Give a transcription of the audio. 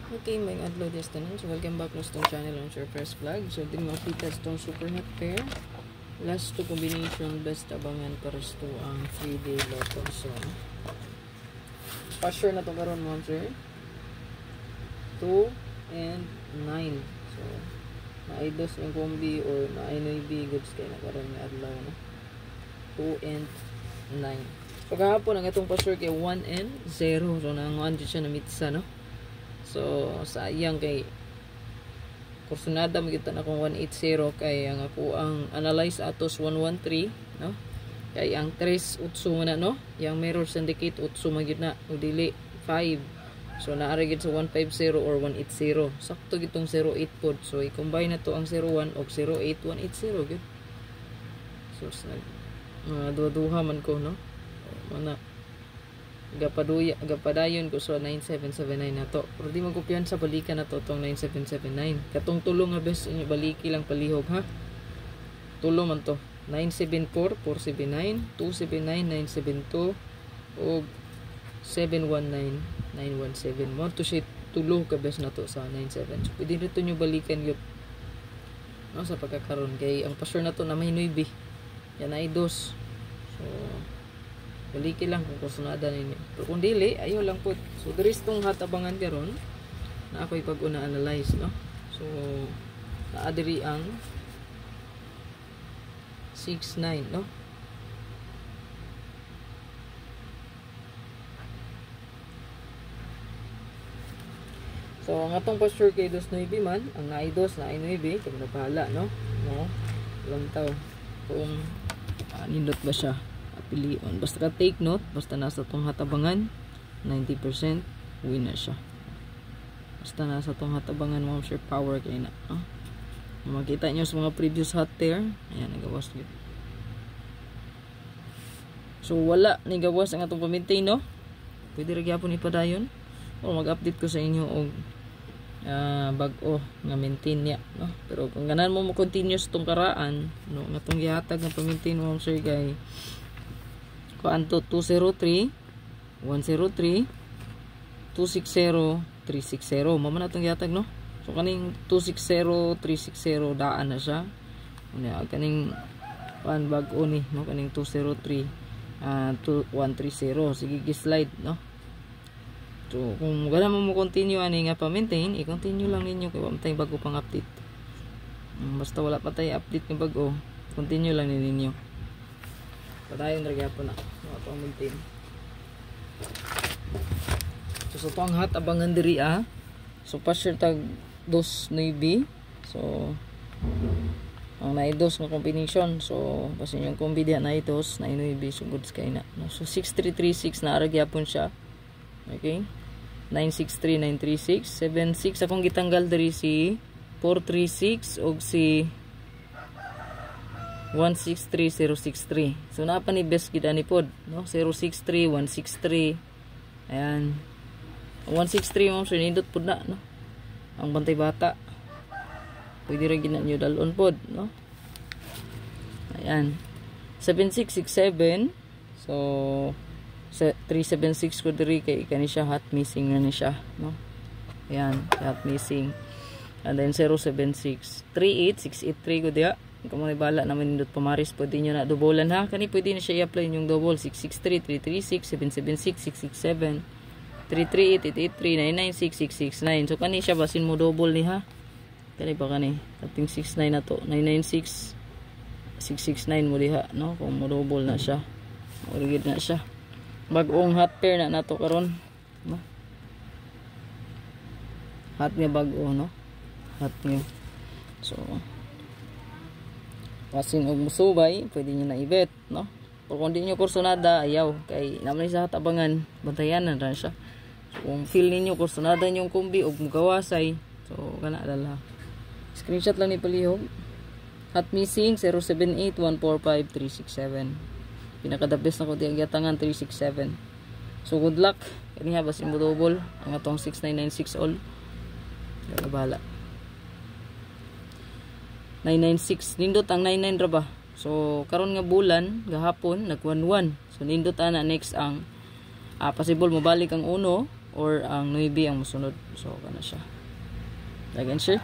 Okay, may adlaw this tanan. So welcome back to stone channel on your first vlog. So din makita stone super hot pair. Last two combination best abangan para sa ang 3-day lotto. So pa-sure na to karon mo sir. 2 and 9. So na-idos yung combi or na-INB goods kay na karon nga adlaw no. 2 and 9. So kahapon ang itong pa-sure kay 1 and 0. So nanguan siya na mitsa no. So sayang kay kursunada makita na kung 180 kay ang ako ang analyze atos 113 no, kay ang 3 utso na no, yang mirror syndicate utso magyud na o dili 5. So naara gid sa 150 or 180 sakto gitong 08 pod. So i-combine na to ang 01 og 08 180 gid. So duha man ko no, mana gapadayon ko so 9779 na to. Pero di magkupiyan sa balikan na to tong 9779. Katong tulo nga best inyo baliki lang palihog ha. Tulo man to. 974 479 279 972 o 719 917. Mo to siya tulo ka best na to sa 97. So pwede rito nyo balikan yun no, sa pagkakaroon kay ang pasure na to na may 9 yan ay 2. So baliki lang kung kusunada ninyo. Pero kung dili, ayaw lang po. So, there is tong hatabangan karon na ako'y pag-una analyze, no? So, naadiri ang 6-9, no? So, ang atong pasture kay 2-9 man, ang na-2 na 9, kung napahala, no? No? Ilang tao. Kung nindot ba siya? Pilion. Basta ka take note, basta nasa tong hatabangan 90% win na siya. Basta nasa tong hatabangan mo sure power kay na. Makita nyo sa mga previous hot pair, ayan nagawas nyo. So wala nagawas ang atong pamintain no. Pwede ra gyapon ipadayon o mag-update ko sa inyo og bag-o nga maintain niya no. Pero kung ganan mo continuous tong karaan no, nga tong gihatag nga pamintain mo sure kay kuanto 203 103 260 360 mamo na itong yatag no. So kaning 260 360 daan na siya. Kaning bag-o ni no, kaning 203 130 sige gi-slide no. So kung wala mo continue ani nga pa-maintain, i-continue lang ninyo kay wala tayong bago pang update. Basta wala pa tayo update ng bago, continue lang ninyo. Padayon ra gyapon na ato ang maintain. So to ang hot abangan diri so pa-sure tag 2-9. So ang na-2 nga combination. So kasi yung combi diha na 2 na 9 so goods kay na no? So 6336 na ara gyapon siya. Okay, 963 936 76 akong gitanggal diri si 436 og si 163063. So napa ni best gid ani pod no, 063 163 ayan 163 mo so nindot pod na no, ang bantay bata pwede ra gid na nyo dalon pod no. Ayan 7667 so 376 ko diri kay kani siya hot missing na ni siya no. Ayan hot missing and then 076 38683 ko diha. Kung may bala naman nindot pamaris, pwede nyo na dobolan ha. Kani pwede na siya i-apply yung double 663, 336, 776, 667, 338, 883, 996, 669. So kani siya basin mo double ni ha. Kani ba kani? Ating 69 na to. 996, 669 mo diha no. Kung mo double na siya. Origid na siya. Bag-ong hot pair na nato karon no. Hot nga bag-o no. Hot nga. So pasin og musubay, pwede nyo na i-bet, no? Pero kung di nyo kursunada, ayaw. Kay naman sa hatabangan, bantayan na rin siya. So, kung feel ninyo, kursunada nyo yung kumbi, og mugawasay, so, kana alala. Screenshot lang ni palihog. Hot missing, 078-145-367. Pinaka-the best na ko di ang yatangan, 367. So, good luck. Kaniha, basin mo double. Ang atong 6996 all. Kaya bahala. 996 nindot ang 99 ra ba. So karon nga bulan gahapon nag 11. So nindot ana next ang possible mo balik ang 1 or ang 9 ang musunod. So kana siya. Like and share.